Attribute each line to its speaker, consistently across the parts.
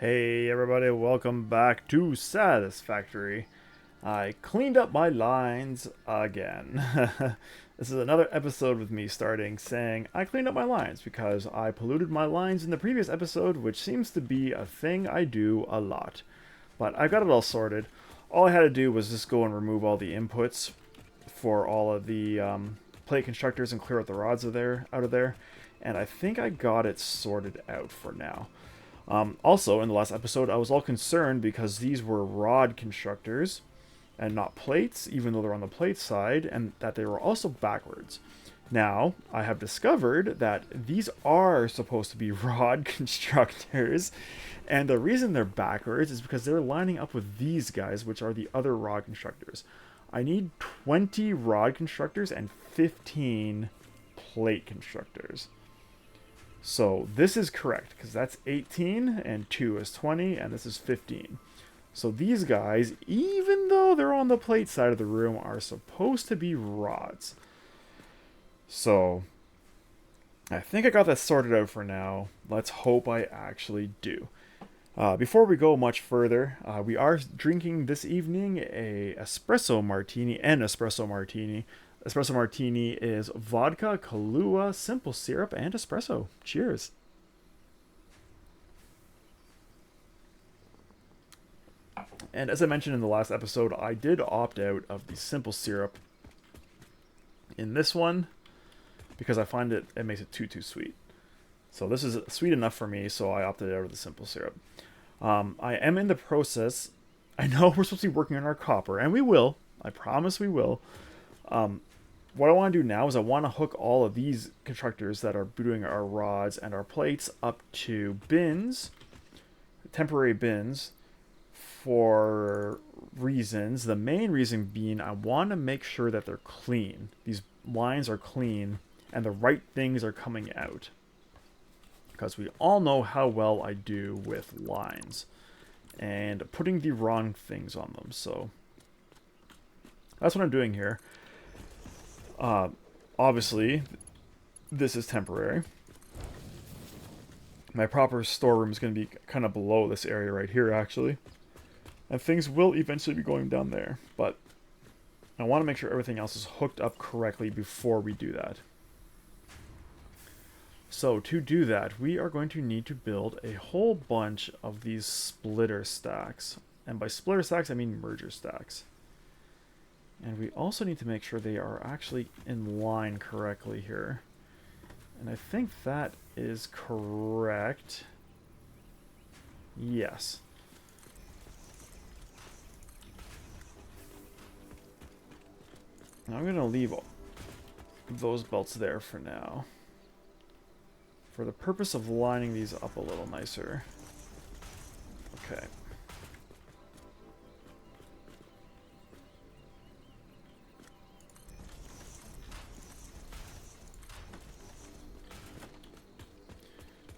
Speaker 1: Hey everybody, welcome back to Satisfactory. I cleaned up my lines again. This is another episode with me starting saying I cleaned up my lines because I polluted my lines in the previous episode, which seems to be a thing I do a lot. But I got it all sorted. All I had to do was just go and remove all the inputs for all of the plate constructors and clear out the rods out of there. And I think I got it sorted out for now. Also, in the last episode, I was all concerned because these were rod constructors and not plates, even though they're on the plate side, and that they were also backwards. Now, I have discovered that these are supposed to be rod constructors, and the reason they're backwards is because they're lining up with these guys, which are the other rod constructors. I need 20 rod constructors and 15 plate constructors. So this is correct, because that's 18, and 2 is 20, and this is 15. So these guys, even though they're on the plate side of the room, are supposed to be rods. So I think I got that sorted out for now. Let's hope I actually do. Before we go much further, we are drinking this evening a Espresso Martini and Espresso Martini. Espresso Martini is vodka, kahlua, simple syrup, and espresso. Cheers. And as I mentioned in the last episode, I did opt out of the simple syrup in this one because I find it makes it too sweet. So this is sweet enough for me, so I opted out of the simple syrup. I am in the process. I know we're supposed to be working on our copper, and we will. I promise we will. What I want to do now is I want to hook all of these constructors that are doing our rods and our plates up to bins, temporary bins, for reasons. The main reason being I want to make sure that they're clean. These lines are clean and the right things are coming out. Because we all know how well I do with lines and putting the wrong things on them. So that's what I'm doing here. Obviously, this is temporary. My proper storeroom is going to be kind of below this area right here, actually. And things will eventually be going down there. But I want to make sure everything else is hooked up correctly before we do that. So to do that, we are going to need to build a whole bunch of these splitter stacks. And by splitter stacks, I mean merger stacks. And we also need to make sure they are actually in line correctly here. And I think that is correct. Yes. Now I'm going to leave those belts there for now, for the purpose of lining these up a little nicer. Okay.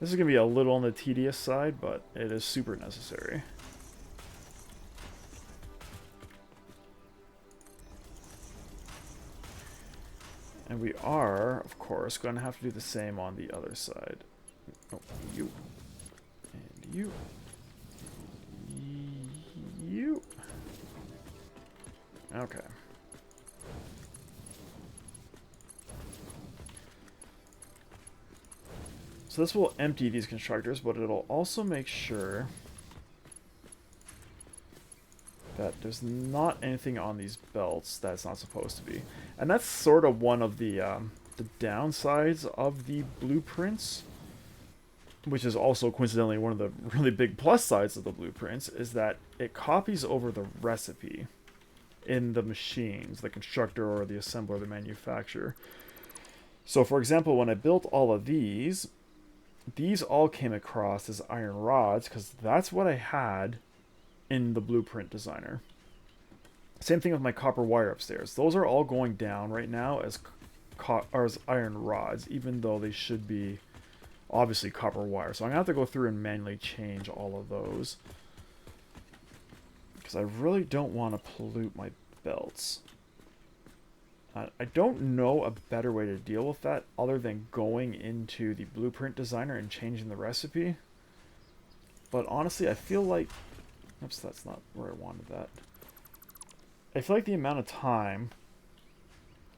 Speaker 1: This is going to be a little on the tedious side, but it is super necessary. And we are, of course, going to have to do the same on the other side. Oh, you. And you. You. Okay. So this will empty these constructors, but it'll also make sure that there's not anything on these belts that's not supposed to be. And that's sort of one of the downsides of the blueprints, which is also coincidentally one of the really big plus sides of the blueprints, is that it copies over the recipe in the machines, the constructor or the assembler, the manufacturer. So for example, when I built all of these all came across as iron rods because that's what I had in the blueprint designer. Same thing with my copper wire upstairs. Those are all going down right now as iron rods, even though they should be obviously copper wire. So I'm going to have to go through and manually change all of those because I really don't want to pollute my belts. I don't know a better way to deal with that other than going into the blueprint designer and changing the recipe. But honestly, I feel like... Oops, that's not where I wanted that. I feel like the amount of time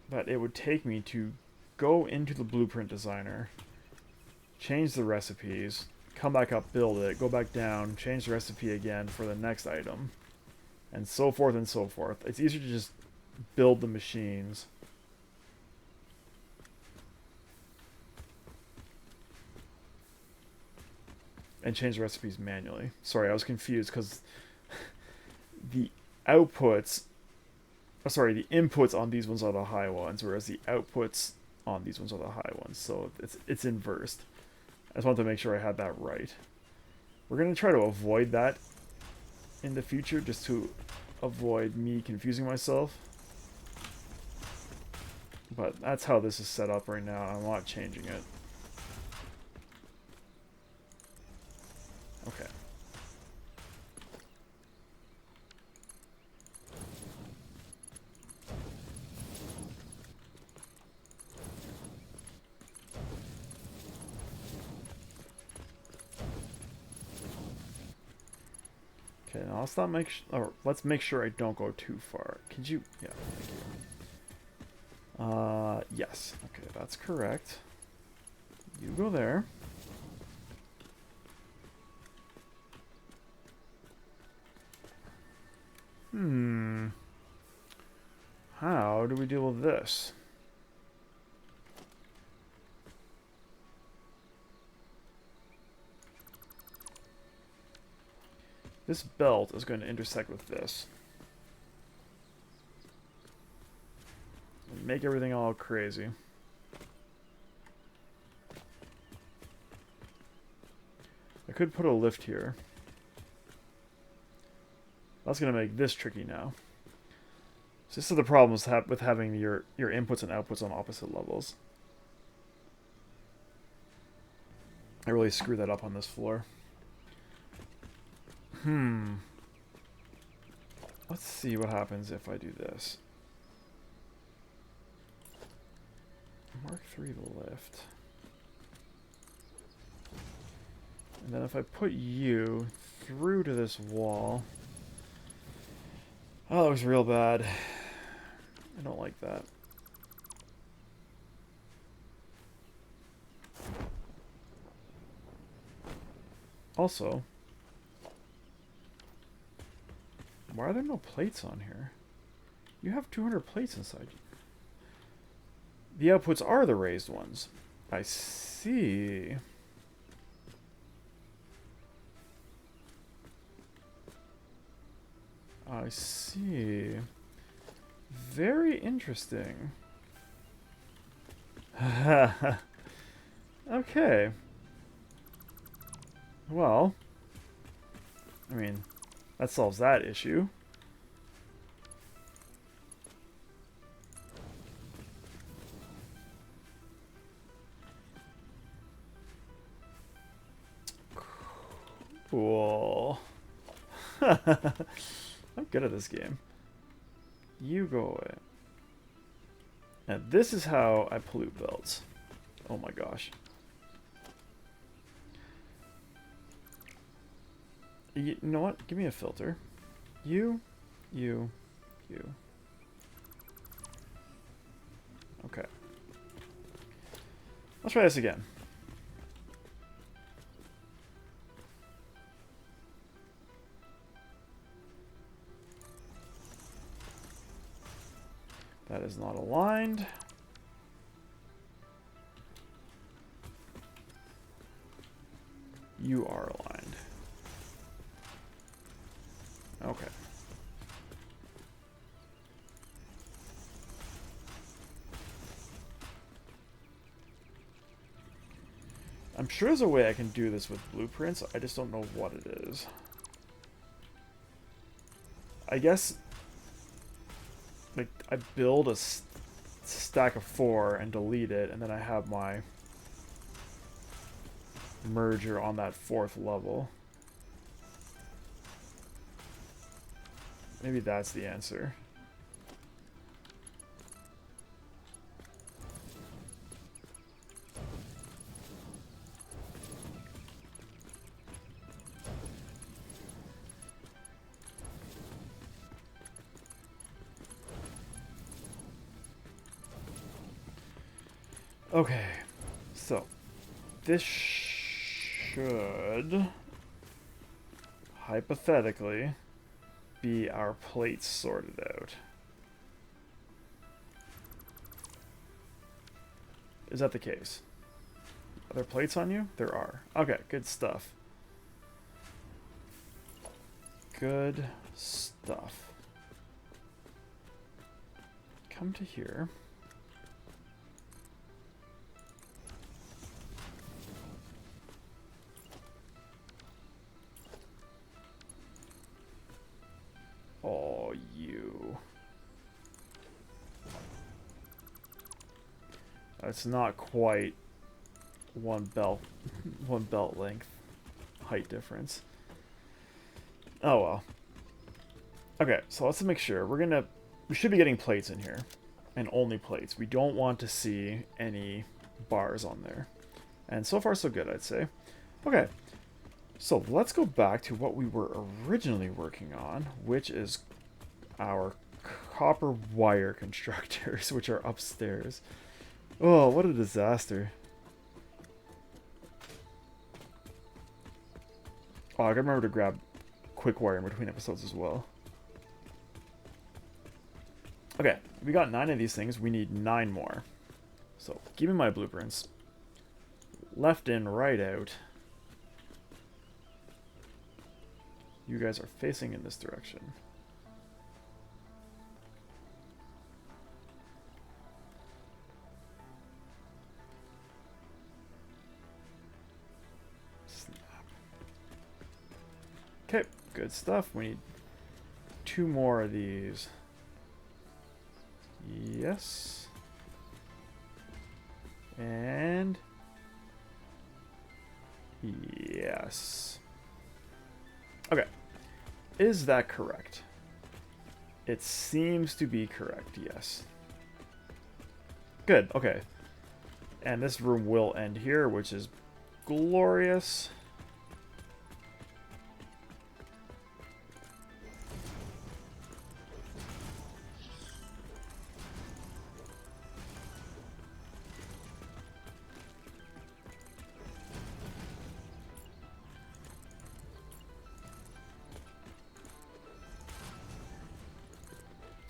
Speaker 1: that it would take me to go into the blueprint designer, change the recipes, come back up, build it, go back down, change the recipe again for the next item, and so forth and so forth. It's easier to just build the machines. And change the recipes manually. Sorry, I was confused because the outputs... Oh, sorry, the inputs on these ones are the high ones, whereas the outputs on these ones are the high ones. So it's inversed. I just wanted to make sure I had that right. We're going to try to avoid that in the future, just to avoid me confusing myself. But that's how this is set up right now. I'm not changing it. Okay. Okay, now let's make sure I don't go too far. Could you? Yeah, thank you. Yes. Okay, that's correct. You go there. How do we deal with this? This belt is going to intersect with this. And make everything all crazy. I could put a lift here. That's going to make this tricky now. So this is the problems with having your inputs and outputs on opposite levels. I really screwed that up on this floor. Let's see what happens if I do this. Mark 3 the lift. And then if I put you through to this wall... Oh, that was real bad. I don't like that. Also... Why are there no plates on here? You have 200 plates inside you. The outputs are the raised ones. I see. I see. Very interesting. Okay. Well, I mean, that solves that issue. Cool. I'm good at this game. You go away. And this is how I pollute belts. Oh my gosh. You know what? Give me a filter. You. Okay. Let's try this again. That is not aligned. You are aligned. Okay. I'm sure there's a way I can do this with blueprints. I just don't know what it is. I guess... like, I build a stack of 4 and delete it, and then I have my merger on that 4th level. Maybe that's the answer. Okay, so this should hypothetically be our plates sorted out. Is that the case? Are there plates on you? There are. Okay, good stuff. Good stuff. Come to here. Oh, you. That's not quite one belt length height difference. Oh well. Okay, so let's make sure. We should be getting plates in here. And only plates. We don't want to see any bars on there. And so far so good, I'd say. Okay. So let's go back to what we were originally working on, which is our copper wire constructors, which are upstairs. Oh, what a disaster. Oh, I gotta remember to grab quick wire in between episodes as well. Okay, we got 9 of these things. We need 9 more. So, give me my blueprints. Left in, right out. You guys are facing in this direction. Snap. Okay, good stuff. We need 2 more of these. Yes. And yes. Okay. Is that correct? It seems to be correct, yes. Good, okay. And this room will end here, which is glorious.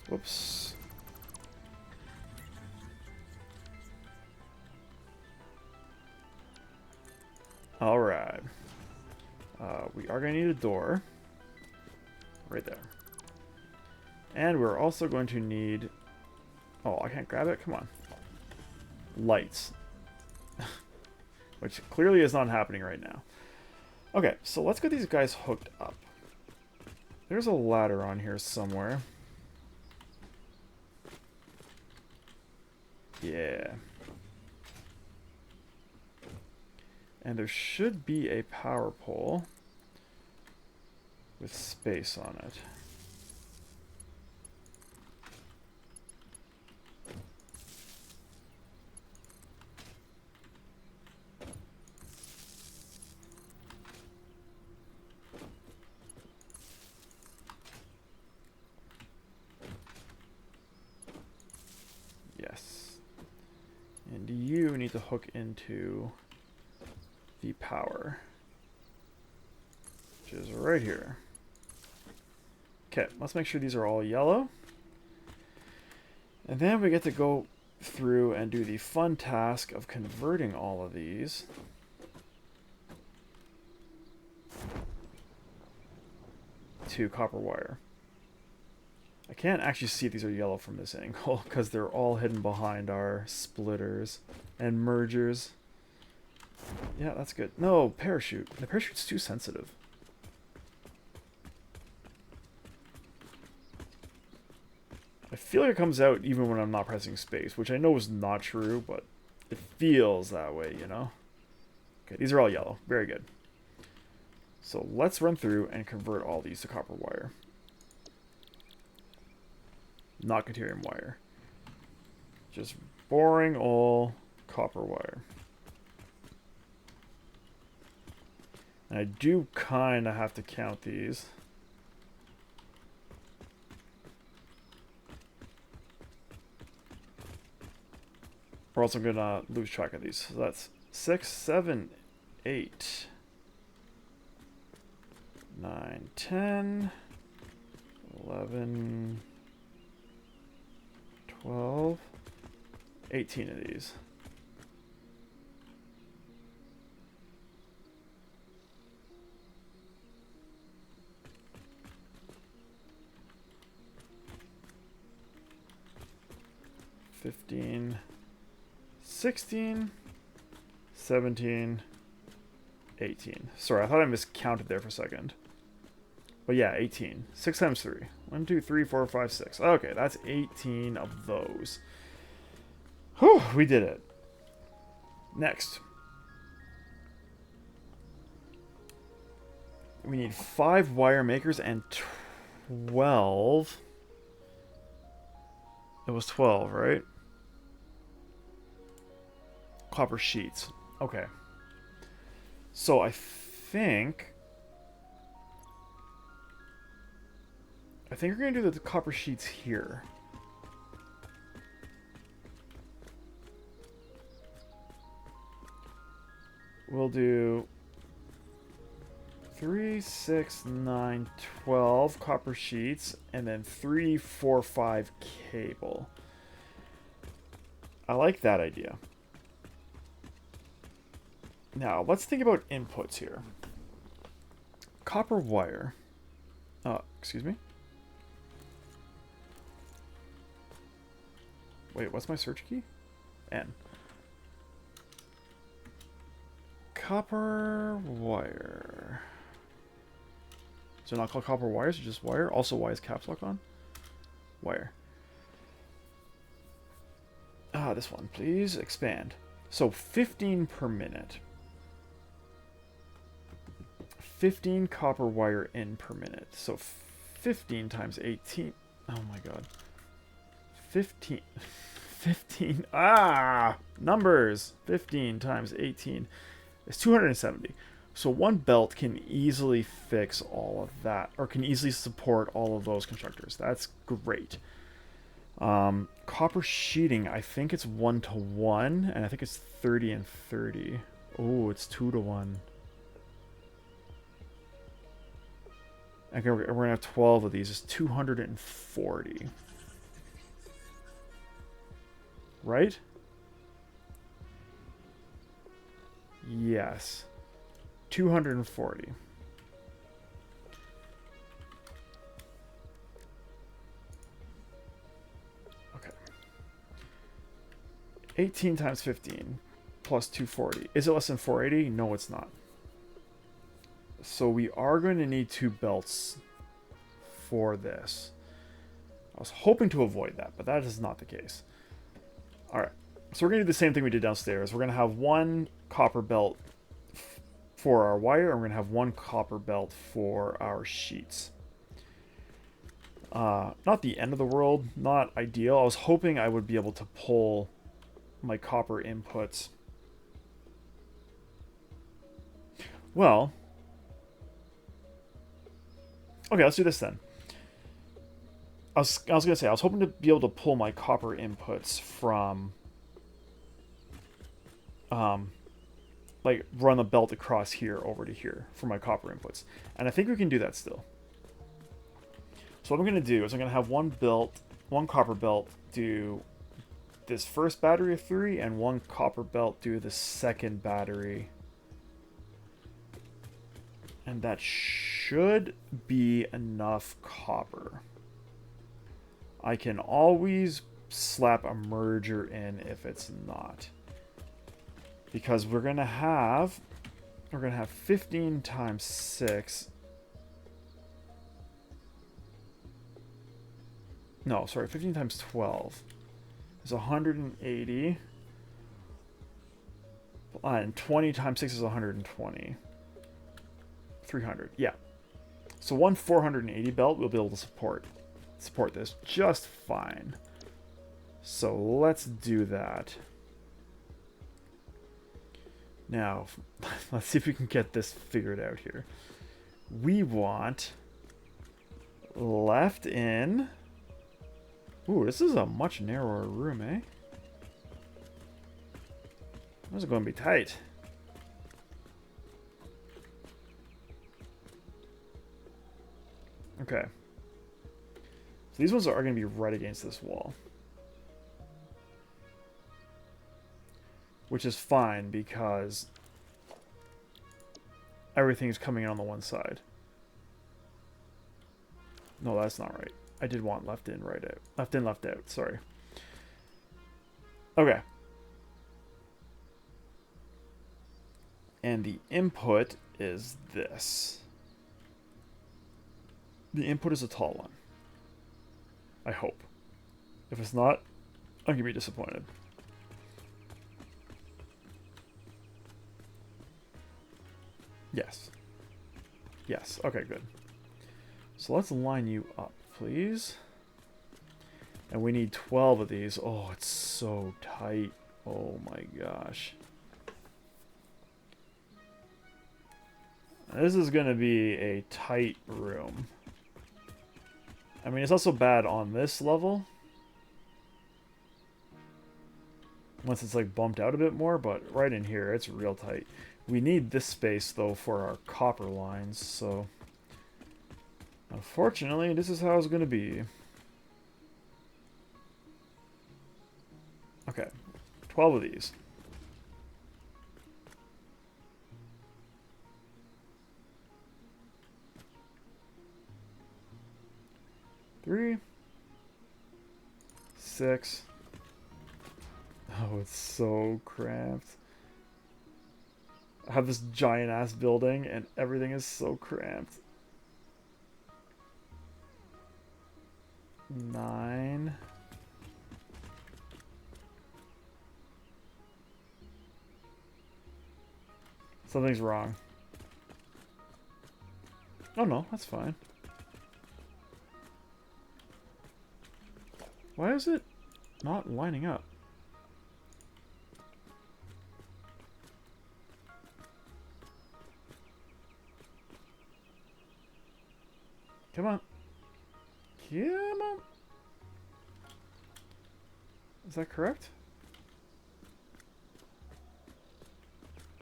Speaker 1: Whoops. Alright. We are going to need a door. Right there. And we're also going to need... Oh, I can't grab it? Come on. Lights. Which clearly is not happening right now. Okay, so let's get these guys hooked up. There's a ladder on here somewhere. Yeah. And there should be a power pole with space on it. Yes. And you need to hook into the power, which is right here. Okay, let's make sure these are all yellow. And then we get to go through and do the fun task of converting all of these to copper wire. I can't actually see if these are yellow from this angle because they're all hidden behind our splitters and mergers. Yeah, that's good. No, parachute. The parachute's too sensitive. I feel like it comes out even when I'm not pressing space, which I know is not true, but it feels that way, you know? Okay, these are all yellow. Very good. So let's run through and convert all these to copper wire. Not deuterium wire. Just boring old copper wire. And I do kind of have to count these. Or else I'm gonna lose track of these. So that's 6, 7, 8, 9, 10, 11, 12, 18 of these. $15, 16, 17, 18. Sorry, I thought I miscounted there for a second. But yeah, 18. 6 times 3. 1, 2, 3, 4, 5, 6. Okay, that's 18 of those. Whew, we did it. Next. We need 5 wire makers and 12. It was 12, right? Copper sheets. Okay. So I think we're going to do the copper sheets here. We'll do 3, 6, 9, 12 copper sheets, and then 3, 4, 5 cable. I like that idea. Now, let's think about inputs here. Copper wire. Excuse me? Wait, what's my search key? N. Copper wire. Is it not called copper wire? Is it just wire? Also, why is caps lock on? Wire. This one, please. Expand. So 15 per minute. 15 copper wire in per minute. So 15 times 18. Oh my god. 15. Numbers. 15 times 18 is 270. So one belt can easily fix all of that, or can easily support all of those constructors. That's great. Copper sheeting, I think it's 1-to-1, and I think it's 30 and 30. Oh, it's 2-to-1. Okay, we're gonna have 12 of these. It's 240. Right? Yes. 240. Okay. 18 times 15 plus 240. Is it less than 480? No, it's not. So we are going to need 2 belts for this. I was hoping to avoid that, but that is not the case. Alright. So we're going to do the same thing we did downstairs. We're going to have 1 copper belt for our wire, and we're going to have 1 copper belt for our sheets. Not the end of the world, not ideal. I was hoping I would be able to pull my copper inputs. Well, okay, let's do this then. I was going to say, I was hoping to be able to pull my copper inputs from like run the belt across here over to here for my copper inputs. And I think we can do that still. So what I'm going to do is I'm going to have 1 copper belt do this first battery of 3, and 1 copper belt do the second battery. And that should be enough copper. I can always slap a merger in if it's not. Because we're gonna have 15 times 6. No, sorry, 15 times 12 is 180. And 20 times 6 is 120. 300, yeah. So 1 480 belt we'll be able to support this just fine. So let's do that. Now, let's see if we can get this figured out here. We want left in. Ooh, this is a much narrower room, eh? This is going to be tight. Okay. So these ones are going to be right against this wall. Which is fine because everything's coming in on the one side. No, that's not right. I did want left in, right out. Left in, left out. Sorry. Okay. And the input is this. The input is a tall one. I hope. If it's not, I'm going to be disappointed. Yes. Yes. Okay, good. So let's line you up, please. And we need 12 of these. Oh, it's so tight. Oh my gosh. This is going to be a tight room. I mean, it's also bad on this level. Once it's like bumped out a bit more, but right in here, it's real tight. We need this space, though, for our copper lines, so... Unfortunately, this is how it's going to be. Okay, 12 of these. Three. 6. Oh, it's so cramped. I have this giant ass building and everything is so cramped. 9. Something's wrong. Oh no, that's fine. Why is it not lining up? Come on. Come on. Is that correct?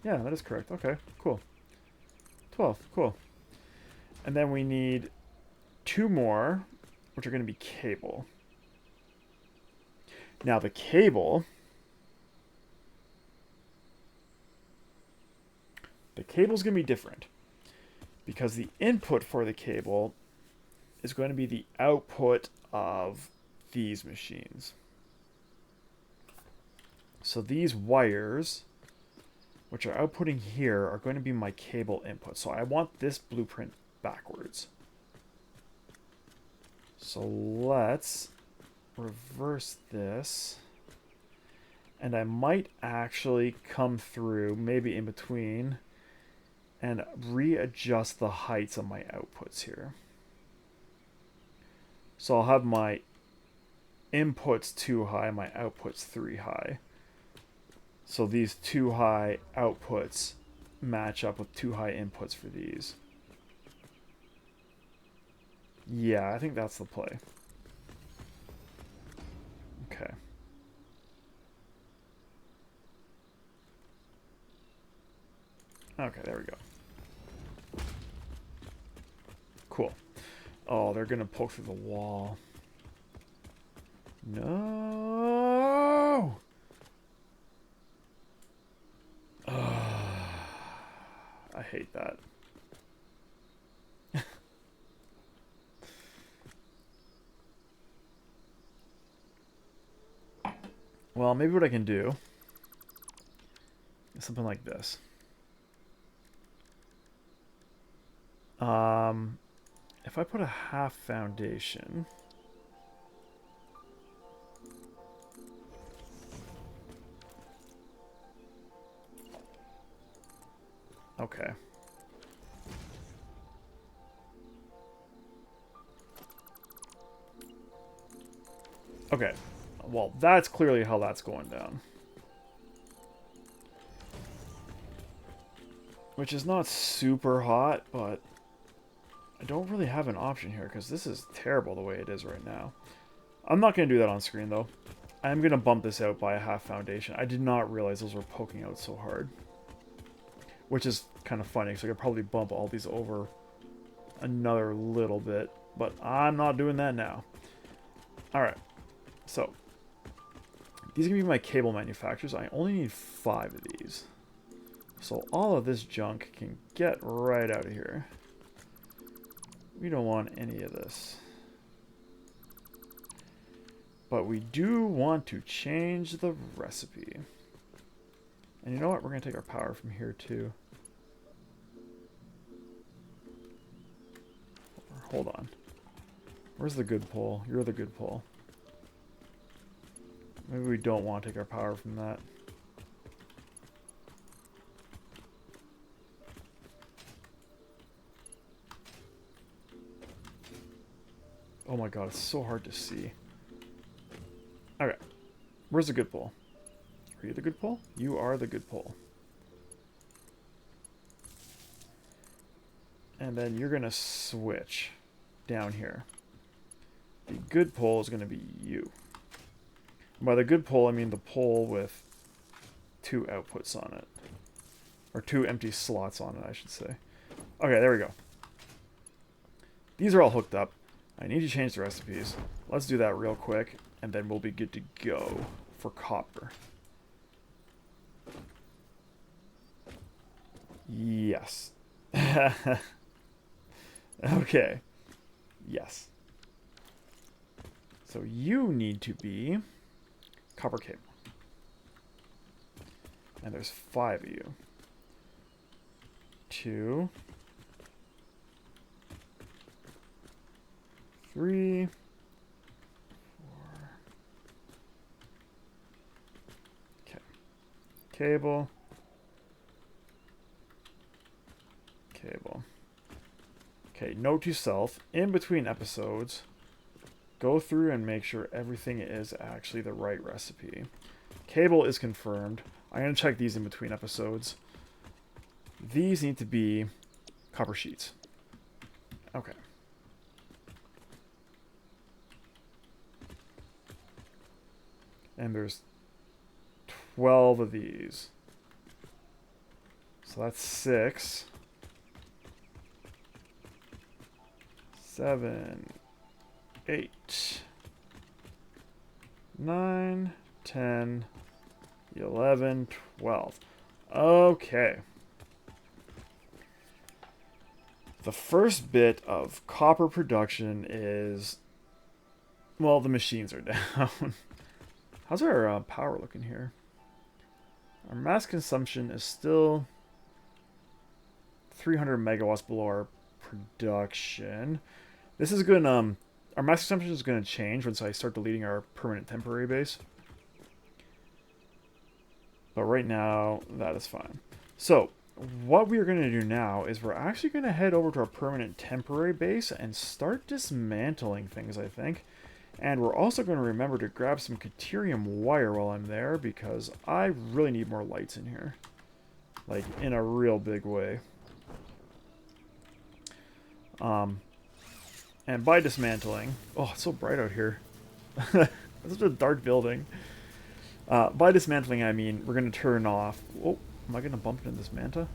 Speaker 1: Yeah, that is correct. Okay, cool. 12, cool. And then we need 2 more, which are going to be cable. Now the cable's going to be different because the input for the cable is going to be the output of these machines. So these wires, which are outputting here, are going to be my cable input. So I want this blueprint backwards. So let's reverse this. And I might actually come through, maybe in between, and readjust the heights of my outputs here. So I'll have my inputs 2 high, my outputs 3 high. So these 2 high outputs match up with 2 high inputs for these. Yeah, I think that's the play. Okay. Okay, there we go. Cool. Oh, they're gonna poke through the wall. No! I hate that. Well, maybe what I can do is something like this. If I put a half foundation... Okay. Okay. Well, that's clearly how that's going down. Which is not super hot, but I don't really have an option here because this is terrible the way it is right now. I'm not going to do that on screen, though. I'm going to bump this out by a half foundation. I did not realize those were poking out so hard. Which is kind of funny, so I could probably bump all these over another little bit. But I'm not doing that now. Alright, so these are going to be my cable manufacturers. I only need 5 of these. So all of this junk can get right out of here. We don't want any of this. But we do want to change the recipe. And you know what? We're going to take our power from here too. Hold on. Where's the good pole? You're the good pole. Maybe we don't want to take our power from that. Oh my god, it's so hard to see. Okay. Where's the good pole? Are you the good pole? You are the good pole. And then you're going to switch down here. The good pole is going to be you. And by the good pole, I mean the pole with 2 outputs on it. Or 2 empty slots on it, I should say. Okay, there we go. These are all hooked up. I need to change the recipes. Let's do that real quick, and then we'll be good to go for copper. Yes. Okay. Yes. So you need to be copper cable. And there's 5 of you. 2, 3, 4. Okay. Cable. Cable. Okay, note to self, in between episodes, go through and make sure everything is actually the right recipe. Cable is confirmed. I'm going to check these in between episodes. These need to be copper sheets. Okay. And there's 12 of these. So that's 6. 7, 8, 9, 10, 11, 12. Okay. The first bit of copper production is... Well, the machines are down. How's our power looking here? Our mass consumption is still 300 megawatts below our production. This is going to... our mass consumption is going to change once I start deleting our permanent temporary base. But right now, that is fine. So, what we are going to do now is we're actually going to head over to our permanent temporary base and start dismantling things, I think. And we're also going to remember to grab some Caterium wire while I'm there, because I really need more lights in here. Like, in a real big way. And by dismantling... Oh, it's so bright out here. It's such a dark building. By dismantling, I mean we're going to turn off... Oh, am I going to bump into this manta?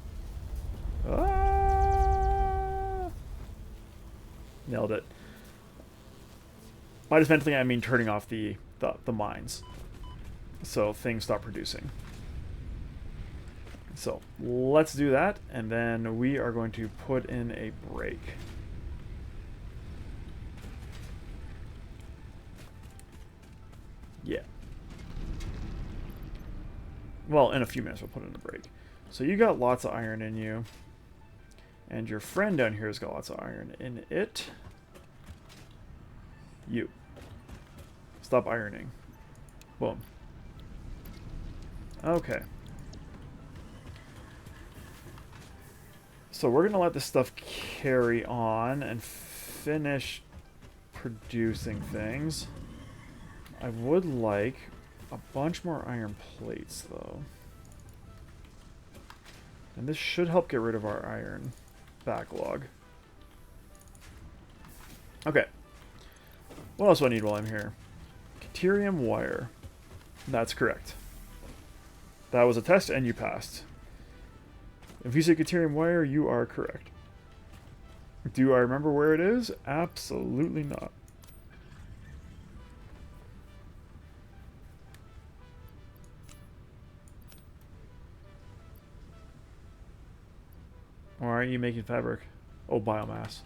Speaker 1: Ah! Nailed it. By dismantling, I mean turning off the mines. So things stop producing. So let's do that, and then we are going to put in a break. Yeah. Well, in a few minutes we'll put in a break. So you got lots of iron in you. And your friend down here has got lots of iron in it. You. Stop ironing. Boom. Okay. So we're going to let this stuff carry on and finish producing things. I would like a bunch more iron plates, though. And this should help get rid of our iron backlog. Okay. What else do I need while I'm here? Caterium wire. That's correct. That was a test, and you passed. If you say Caterium wire, you are correct. Do I remember where it is? Absolutely not. Why aren't you making fabric? Oh, biomass.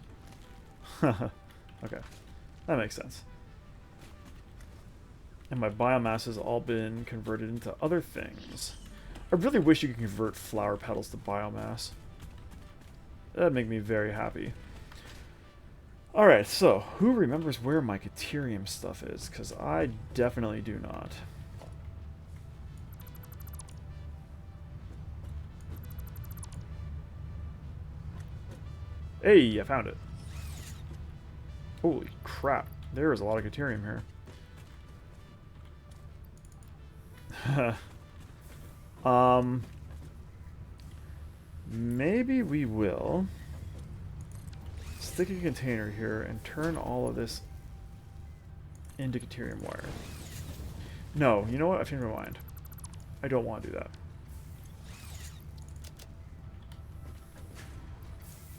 Speaker 1: Okay. That makes sense. And my biomass has all been converted into other things. I really wish you could convert flower petals to biomass. That'd make me very happy. Alright, so who remembers where my Caterium stuff is? Because I definitely do not. Hey, I found it. Holy crap. There is a lot of Caterium here. Maybe we will stick a container here and turn all of this into Caterium wire. No, you know what? I've changed my mind. I don't want to do that.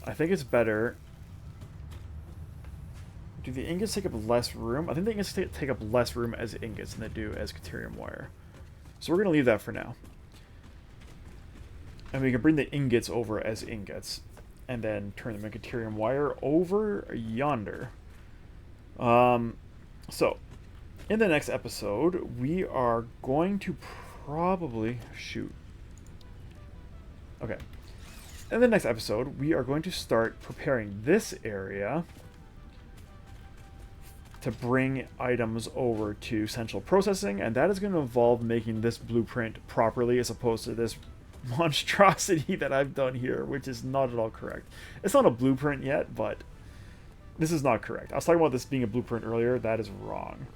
Speaker 1: I think it's better. Do the ingots take up less room? I think the ingots take up less room as ingots than they do as Caterium wire. So we're going to leave that for now. And we can bring the ingots over as ingots. And then turn them into Caterium wire over yonder. So, in the next episode, we are going to probably... Shoot. Okay. In the next episode, we are going to start preparing this area to bring items over to central processing, and that is going to involve making this blueprint properly as opposed to this monstrosity that I've done here, which is not at all correct. It's not a blueprint yet, but this is not correct. I was talking about this being a blueprint earlier. That is wrong.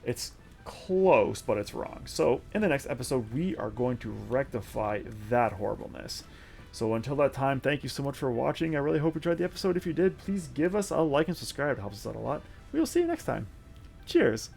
Speaker 1: It's close, but it's wrong. So in the next episode, we are going to rectify that horribleness. So until that time, thank you so much for watching. I really hope you enjoyed the episode. If you did, please give us a like and subscribe. It helps us out a lot. We will see you next time. Cheers.